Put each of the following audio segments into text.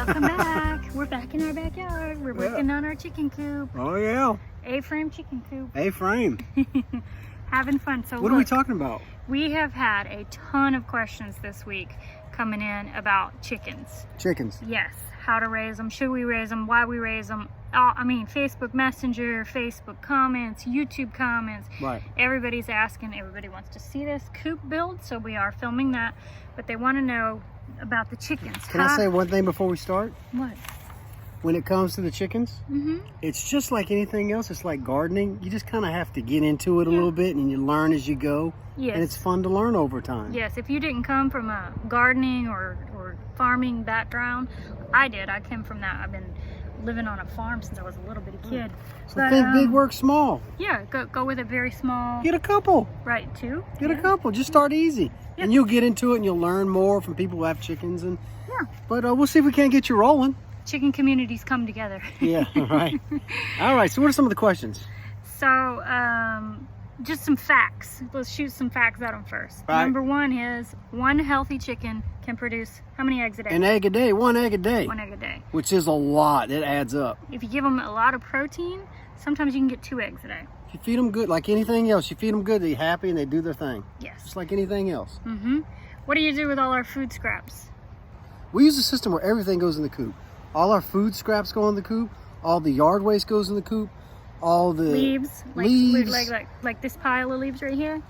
Welcome back. We're back in our backyard. We're working on our chicken coop. Oh yeah. A-frame chicken coop. A-frame. Having fun. So What are we talking about? We have had a ton of questions this week coming in about chickens. Chickens. Yes. How to raise them, should we raise them, why we raise them. I mean, Facebook Messenger, Facebook comments, YouTube comments. Right. Everybody's asking, everybody wants to see this coop build, so we are filming that. But they want to know about the chickens. Can I say one thing before we start? What? When it comes to the chickens, it's just like anything else. It's like gardening. You just kind of have to get into it a little bit and you learn as you go. Yes. And it's fun to learn over time. Yes, if you didn't come from a gardening or farming background, I did. I came from that. I've been living on a farm since I was a little bitty kid. So think big, work small. Yeah, go with it very small. Get a couple. Right, two. Get a couple. Just start easy. Yeah. And you'll get into it and you'll learn more from people who have chickens. And But we'll see if we can't get you rolling. Chicken communities come together. Yeah, right. All right, so what are some of the questions? So, just some facts. Let's shoot some facts at them first. Right. Number one is one healthy chicken can produce how many eggs a day? An egg a day, one egg a day. One egg a day. Which is a lot. It adds up. If you give them a lot of protein, sometimes you can get 2 eggs a day. If you feed them good, like anything else, you feed them good, they're happy and they do their thing. Yes. Just like anything else. What do you do with all our food scraps? We use a system where everything goes in the coop. All our food scraps go in the coop. All the yard waste goes in the coop. All the leaves. Like this pile of leaves right here?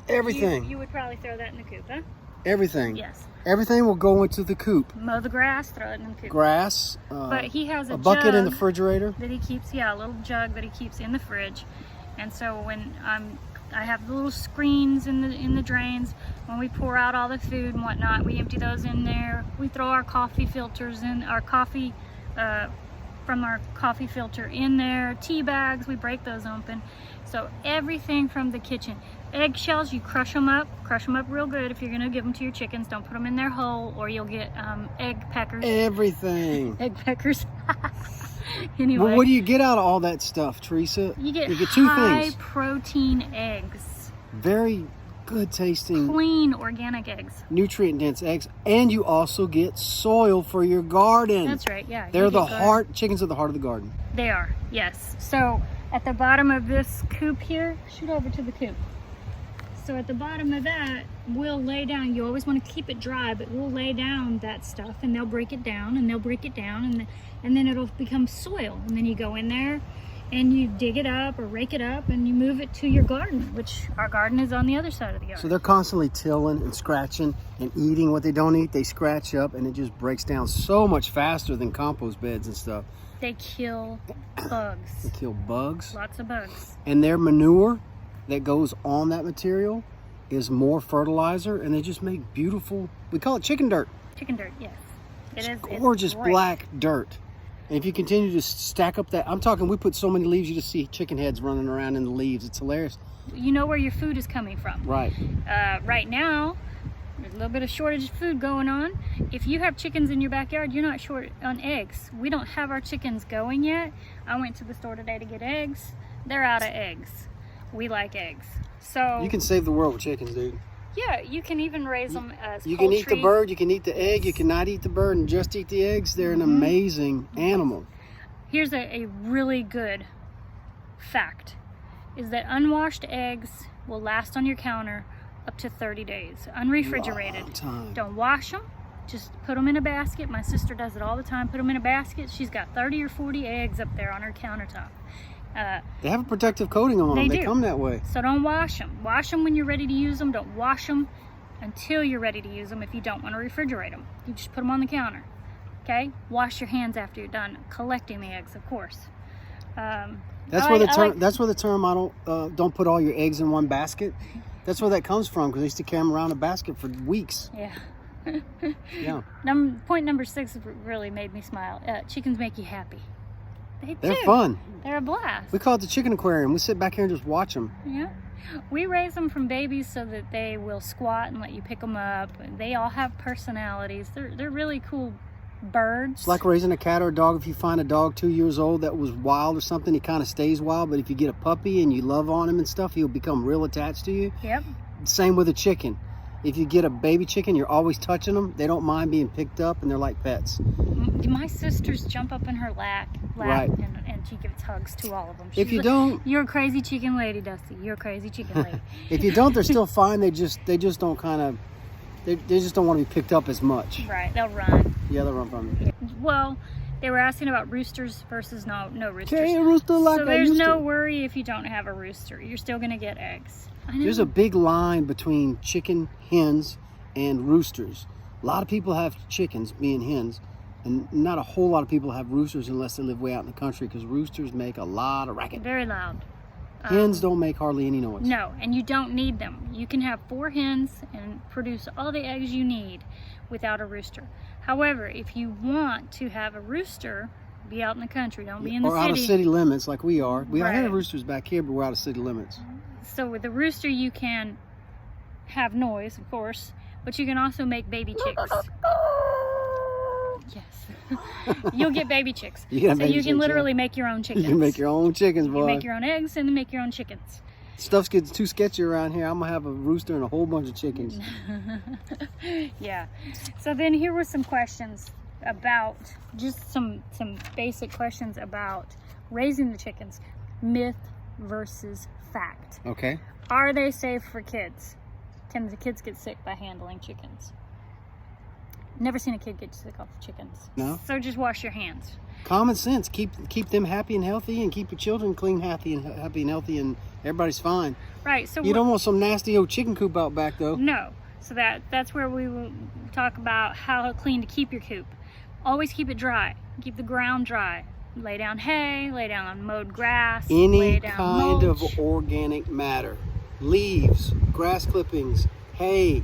Everything. You would probably throw that in the coop, huh? Everything. Yes. Everything will go into the coop. Mow the grass, throw it in the coop. Grass. But he has a bucket jug in the refrigerator that he keeps. Yeah, a little jug that he keeps in the fridge. And so when I have the little screens in the drains. When we pour out all the food and whatnot, we empty those in there. We throw our coffee filters in, our coffee from our coffee filter in there. Tea bags, we break those open. So everything from the kitchen. Eggshells, you crush them up real good if you're gonna give them to your chickens. Don't put them in their hole or you'll get egg peckers. Everything. Egg peckers. Anyway. Well, what do you get out of all that stuff, Teresa? You get 2 high things. protein eggs. Very good tasting. Clean organic eggs. Nutrient dense eggs. And you also get soil for your garden. That's right, yeah. They're the heart, chickens are the heart of the garden. They are, yes. So at the bottom of this coop here, shoot over to the coop. So at the bottom of that, we'll lay down, you always want to keep it dry, but we'll lay down that stuff and they'll break it down and they'll break it down and then it'll become soil. And then you go in there and you dig it up or rake it up and you move it to your garden, which our garden is on the other side of the yard. So they're constantly tilling and scratching and eating what they don't eat. They scratch up and it just breaks down so much faster than compost beds and stuff. They kill bugs. They kill bugs. Lots of bugs. And their manure that goes on that material is more fertilizer and they just make beautiful, we call it chicken dirt. Chicken dirt, yes. It's gorgeous black dirt. And if you continue to stack up that, I'm talking, we put so many leaves, you just see chicken heads running around in the leaves. It's hilarious. You know where your food is coming from. Right. Right now, there's a little bit of shortage of food going on. If you have chickens in your backyard, you're not short on eggs. We don't have our chickens going yet. I went to the store today to get eggs. They're out of eggs. We like eggs. So you can save the world with chickens, dude. Yeah, you can even raise them as You poultry. can eat the bird, you can eat the egg, you cannot eat the bird and just eat the eggs. They're an amazing animal. Here's a really good fact, is that unwashed eggs will last on your counter up to 30 days, unrefrigerated. Long time. Don't wash them, just put them in a basket. My sister does it all the time, put them in a basket. She's got 30 or 40 eggs up there on her countertop. They have a protective coating on them. They come that way. So don't wash them. Wash them when you're ready to use them. Don't wash them until you're ready to use them if you don't want to refrigerate them. You just put them on the counter. Okay? Wash your hands after you're done collecting the eggs, of course. That's where the term I don't put all your eggs in one basket. That's where that comes from, because they used to carry them around a basket for weeks. Yeah. Yeah. Point number 6 really made me smile. Chickens make you happy. They're fun. They're a blast. We call it the chicken aquarium. We sit back here and just watch them. Yeah. We raise them from babies so that they will squat and let you pick them up. They all have personalities. They're really cool birds. It's like raising a cat or a dog. If you find a dog 2 years old that was wild or something, he kind of stays wild. But if you get a puppy and you love on him and stuff, he'll become real attached to you. Yep. Same with a chicken. If you get a baby chicken, you're always touching them. They don't mind being picked up, and they're like pets. My sisters jump up in her lap Right. and she gives hugs to all of them. If you don't, you're a crazy chicken lady, Dusty. You're a crazy chicken lady. if you don't, they're still fine. They just don't kind of, they just don't want to be picked up as much. Right, they'll run. Yeah, they'll run from you. Well, they were asking about roosters versus no roosters. Okay, a rooster like so a there's rooster. no worry if you don't have a rooster. You're still gonna get eggs. I know. There's a big line between chicken, hens, and roosters. A lot of people have chickens, being hens, and not a whole lot of people have roosters unless they live way out in the country, because roosters make a lot of racket. Very loud. Hens don't make hardly any noise. No, and you don't need them. You can have 4 hens and produce all the eggs you need without a rooster. However, if you want to have a rooster, be out in the country. Don't be in the or city. out of city limits like we are. We Right. have roosters back here, but we're out of city limits. So with the rooster, you can have noise, of course, but you can also make baby chicks. Yes. You'll get baby chicks. You get so baby you can chicks, literally yeah. make your own chickens. You can make your own chickens, You boy. make your own eggs and then make your own chickens. Stuff's getting too sketchy around here. I'm gonna have a rooster and a whole bunch of chickens. Yeah. So then here were some questions about, just some basic questions about raising the chickens. Myth versus fact. Okay. Are they safe for kids? Can the kids get sick by handling chickens? Never seen a kid get sick off of chickens. No. So just wash your hands. Common sense. Keep them happy and healthy, and keep your children clean, happy and healthy, and everybody's fine. Right. So You don't want some nasty old chicken coop out back, though. No. So that's where we will talk about how clean to keep your coop. Always keep it dry. Keep the ground dry. Lay down hay, lay down mowed grass, lay Any down kind mulch. of organic matter, leaves, grass clippings, hay,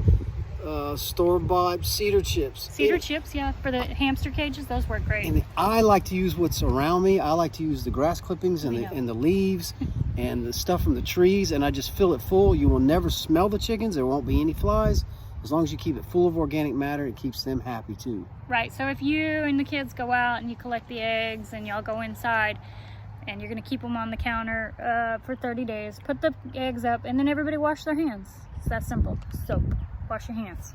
store-bought cedar chips. Cedar chips, yeah, for the hamster cages, those work great. And I like to use what's around me. I like to use the grass clippings and the leaves and the stuff from the trees, and I just fill it full. You will never smell the chickens. There won't be any flies. As long as you keep it full of organic matter, it keeps them happy too. Right, so if you and the kids go out and you collect the eggs and y'all go inside and you're going to keep them on the counter for 30 days, put the eggs up and then everybody wash their hands. It's that simple. Soap. Wash your hands.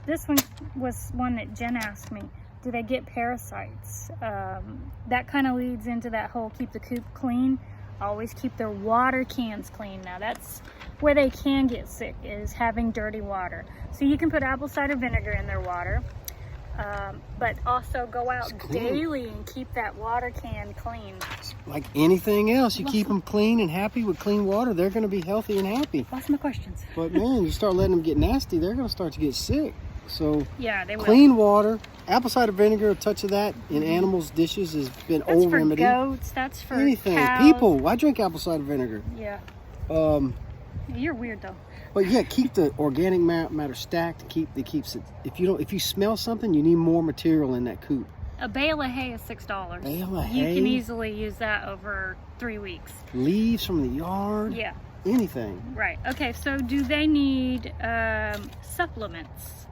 This one was one that Jen asked me. Do they get parasites? That kind of leads into that whole keep the coop clean. Always keep their water cans clean. Now that's where they can get sick, is having dirty water. So you can put apple cider vinegar in their water, but also go out daily and keep that water can clean. Like anything else, you keep them clean and happy with clean water, they're going to be healthy and happy. Lost my questions. But man, you start letting them get nasty, they're going to start to get sick. So Yeah, they will. clean water, apple cider vinegar, a touch of that in animals' dishes has been That's old for remedy. goats. That's for Anything. cows. People, I drink apple cider vinegar. Yeah. You're weird though. But yeah, keep the organic matter stacked. It keeps it. If you smell something, you need more material in that coop. A bale of hay is $6. Bale of You hay? can easily use that over 3 weeks. Leaves from the yard. Yeah. Anything. Right. Okay. So do they need supplements?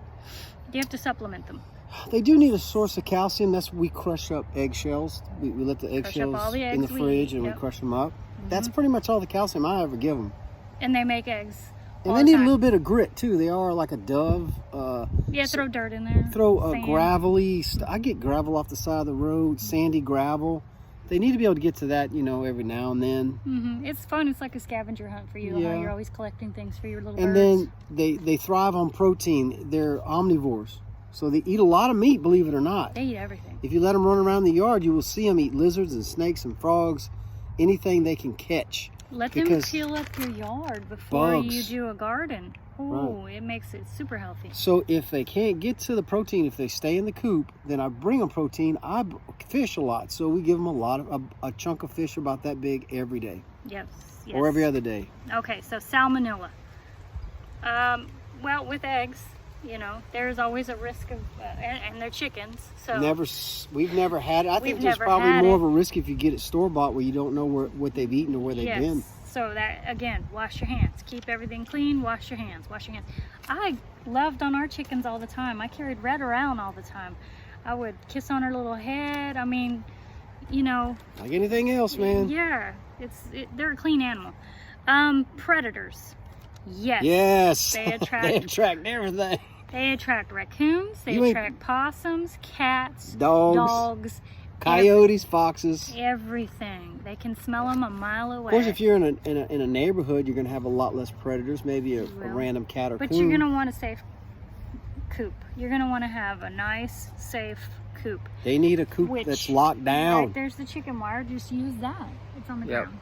Do you have to supplement them? They do need a source of calcium. We crush up eggshells. We let the eggshells all the in the eggs we fridge eat, and yep. we crush them up. That's pretty much all the calcium I ever give them. And they make eggs. And all they the need a time. little bit of grit too. They are like a dove. Yeah, throw dirt in there. Throw a sand. gravelly. I get gravel off the side of the road, sandy gravel. They need to be able to get to that, every now and then. It's fun. It's like a scavenger hunt for you. Yeah. How you're always collecting things for your little And birds. then they thrive on protein. They're omnivores, so they eat a lot of meat. Believe it or not. They eat everything. If you let them run around the yard, you will see them eat lizards and snakes and frogs, anything they can catch. Let them because peel up your yard before you bugs. do a garden. Oh, It makes it super healthy. So if they can't get to the protein, if they stay in the coop, then I bring them protein. I fish a lot, so we give them a chunk of fish about that big every day, Yes. or every other day. Okay, so salmonella. Well, with eggs, there's always a risk of, and they're chickens. So We've never had it. I think We've there's never probably had more it. of a risk if you get it store bought, where you don't know what they've eaten or where they've been. So that, again, wash your hands. Keep everything clean. Wash your hands. Wash your hands. I loved on our chickens all the time. I carried Red around all the time. I would kiss on her little head. I mean, Like anything else, man. Yeah, they're a clean animal. Predators. Yes. Yes. They attract, they attract everything. They attract raccoons. They attract possums, cats, dogs, coyotes, foxes. Everything. They can smell them a mile away. Of course, if you're in a neighborhood, you're going to have a lot less predators. Maybe a random cat or coon. But you're going to want a safe coop. You're going to want to have a nice, safe coop. They need a coop that's locked down. Right, there's the chicken wire. Just use that. It's on the ground.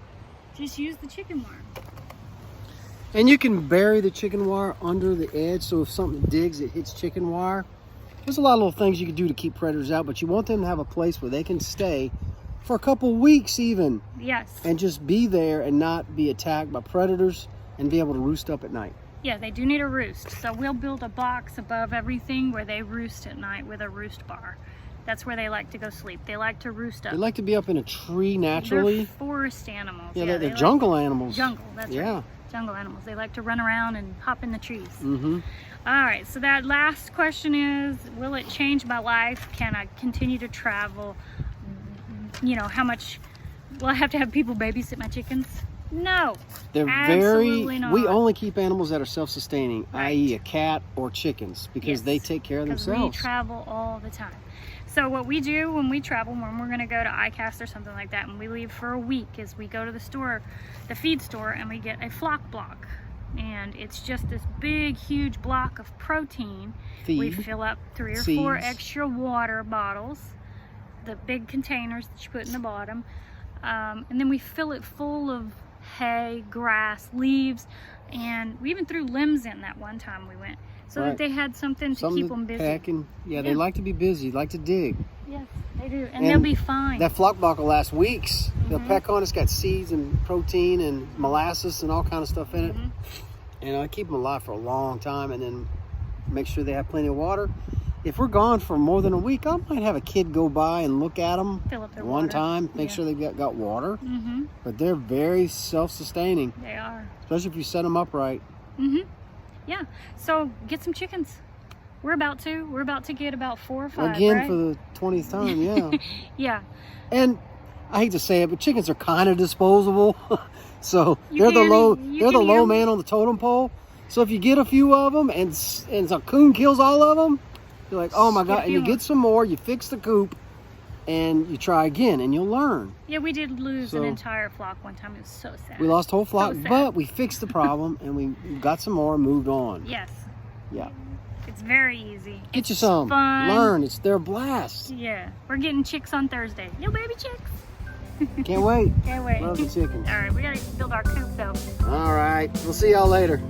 Just use the chicken wire. And you can bury the chicken wire under the edge, so if something digs, it hits chicken wire. There's a lot of little things you can do to keep predators out, but you want them to have a place where they can stay for a couple weeks even. Yes. And just be there and not be attacked by predators and be able to roost up at night. Yeah, they do need a roost. So we'll build a box above everything where they roost at night with a roost bar. That's where they like to go sleep. They like to roost up. They like to be up in a tree naturally. They're forest animals. Yeah, they're jungle animals. Jungle, that's right. Jungle animals. They like to run around and hop in the trees. Mm-hmm. All right, so that last question is, will it change my life? Can I continue to travel? You know, how much will I have to have people babysit my chickens? No. They're absolutely not. We only keep animals that are self-sustaining, i.e. a cat or chickens, because they take care of themselves. We travel all the time. So what we do when we travel, when we're going to go to ICAST or something like that, and we leave for a week, is we go to the store, the feed store, and we get a flock block. And it's just this big, huge block of protein. We fill up 3 or 4 extra water bottles, the big containers that you put in the bottom, and then we fill it full of hay, grass, leaves, and we even threw limbs in that one time we went, so that they had something to keep them busy. Packing. Yeah, they like to be busy, like to dig. Yes, they do, and they'll be fine. That flock block will last weeks. They'll peck on it. It's got seeds and protein and molasses and all kind of stuff in it. And I keep them alive for a long time, and then make sure they have plenty of water. If we're gone for more than a week, I might have a kid go by and look at them fill up their one water. time, make sure they've got water. But they're very self-sustaining. They are. Especially if you set them up right. Yeah, so get some chickens. We're about to get about 4 or 5, Again, right? for the 20th time, yeah. Yeah. And I hate to say it, but chickens are kind of disposable. So they're the low man on the totem pole. So if you get a few of them and a coon kills all of them, you're like, oh my God, and you get some more, you fix the coop, and you try again, and you'll learn. Yeah, we did lose an entire flock one time. It was so sad. We lost a whole flock, but we fixed the problem, and we got some more and moved on. Yes. Yeah. It's very easy. Get you some. Fun. Learn. They're a blast. Yeah. We're getting chicks on Thursday. New baby chicks. Can't wait. Can't wait. Love the chickens. All right, we gotta build our coop though. All right. We'll see y'all later.